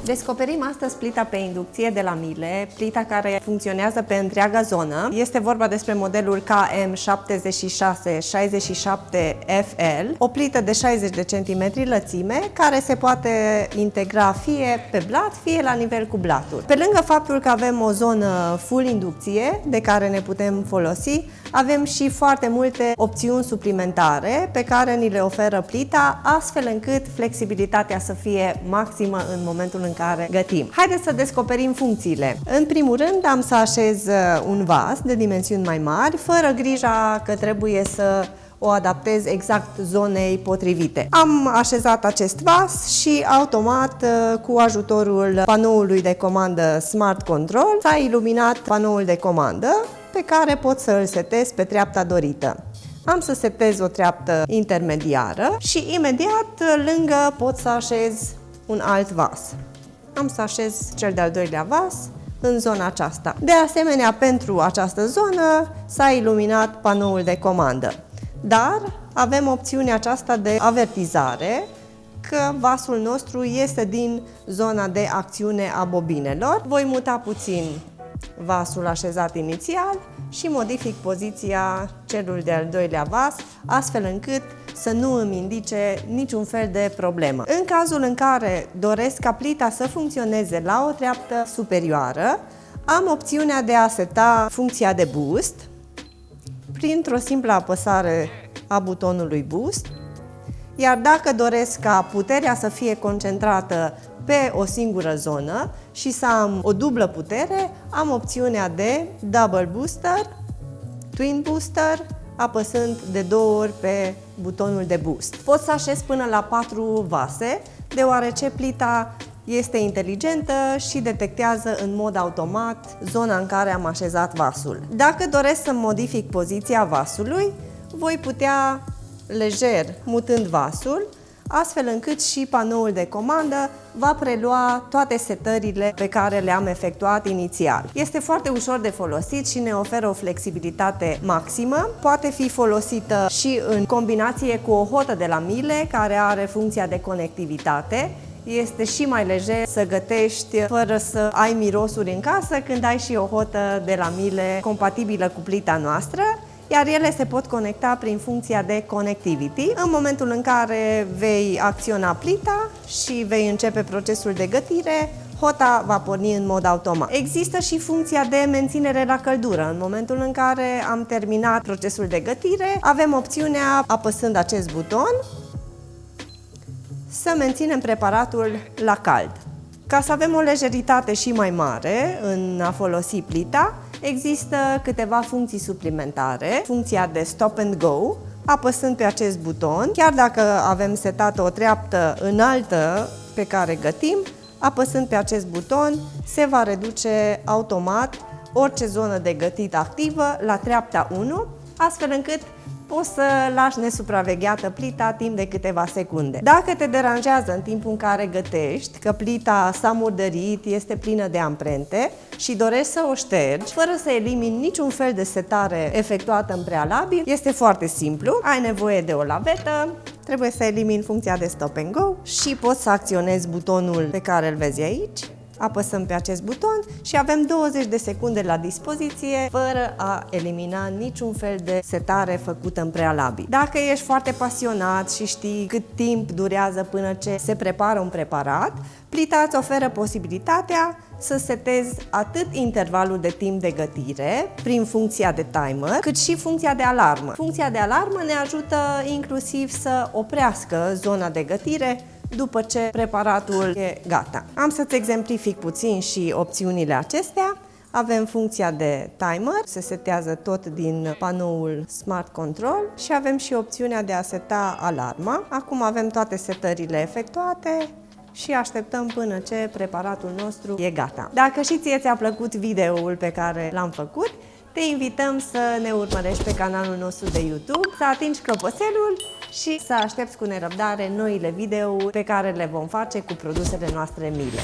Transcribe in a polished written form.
Descoperim astăzi plita pe inducție de la Miele, plita care funcționează pe întreaga zonă. Este vorba despre modelul KM7667FL, o plită de 60 de centimetri lățime, care se poate integra fie pe blat, fie la nivel cu blatul. Pe lângă faptul că avem o zonă full inducție de care ne putem folosi, avem și foarte multe opțiuni suplimentare pe care ni le oferă plita, astfel încât flexibilitatea să fie maximă în momentul în care gătim. Haideți să descoperim funcțiile. În primul rând am să așez un vas de dimensiuni mai mari, fără grija că trebuie să o adaptez exact zonei potrivite. Am așezat acest vas și automat, cu ajutorul panoului de comandă Smart Control, s-a iluminat panoul de comandă pe care pot să îl setez pe treapta dorită. Am să setez o treaptă intermediară și imediat lângă pot să așez un alt vas. Am să așez cel de-al doilea vas în zona aceasta. De asemenea, pentru această zonă s-a iluminat panoul de comandă. Dar avem opțiunea aceasta de avertizare că vasul nostru este din zona de acțiune a bobinelor. Voi muta puțin vasul așezat inițial și modific poziția celui de-al doilea vas, astfel încât să nu îmi indice niciun fel de problemă. În cazul în care doresc ca plita să funcționeze la o treaptă superioară, am opțiunea de a seta funcția de boost printr-o simplă apăsare a butonului boost, iar dacă doresc ca puterea să fie concentrată pe o singură zonă și să am o dublă putere, am opțiunea de Double Booster, Twin Booster, apăsând de 2 ori pe butonul de boost. Pot să așez până la 4 vase, deoarece plita este inteligentă și detectează în mod automat zona în care am așezat vasul. Dacă doresc să modific poziția vasului, voi putea lejer mutând vasul, astfel încât și panoul de comandă va prelua toate setările pe care le-am efectuat inițial. Este foarte ușor de folosit și ne oferă o flexibilitate maximă. Poate fi folosită și în combinație cu o hotă de la Miele, care are funcția de conectivitate. Este și mai lejer să gătești fără să ai mirosuri în casă când ai și o hotă de la Miele compatibilă cu plita noastră, iar ele se pot conecta prin funcția de Connectivity. În momentul în care vei acționa plita și vei începe procesul de gătire, hota va porni în mod automat. Există și funcția de menținere la căldură. În momentul în care am terminat procesul de gătire, avem opțiunea, apăsând acest buton, să menținem preparatul la cald. Ca să avem o lejeritate și mai mare în a folosi plita, există câteva funcții suplimentare. Funcția de Stop and Go, apăsând pe acest buton, chiar dacă avem setată o treaptă înaltă pe care gătim, apăsând pe acest buton, se va reduce automat orice zonă de gătit activă la treapta 1, astfel încât poți să lași nesupravegheată plita timp de câteva secunde. Dacă te deranjează în timpul în care gătești că plita s-a murdărit, este plină de amprente și dorești să o ștergi fără să elimini niciun fel de setare efectuată în prealabil, este foarte simplu. Ai nevoie de o lavetă, trebuie să elimini funcția de Stop and Go și poți să acționezi butonul pe care îl vezi aici. Apăsăm pe acest buton și avem 20 de secunde la dispoziție fără a elimina niciun fel de setare făcută în prealabil. Dacă ești foarte pasionat și știi cât timp durează până ce se prepară un preparat, plita îți oferă posibilitatea să setezi atât intervalul de timp de gătire prin funcția de timer, cât și funcția de alarmă. Funcția de alarmă ne ajută inclusiv să oprească zona de gătire după ce preparatul e gata. Am să-ți exemplific puțin și opțiunile acestea. Avem funcția de timer, se setează tot din panoul Smart Control și avem și opțiunea de a seta alarma. Acum avem toate setările efectuate și așteptăm până ce preparatul nostru e gata. Dacă și ție ți-a plăcut videoul pe care l-am făcut, te invităm să ne urmărești pe canalul nostru de YouTube, să atingi clopoțelul și să aștepți cu nerăbdare noile videouri pe care le vom face cu produsele noastre Miele.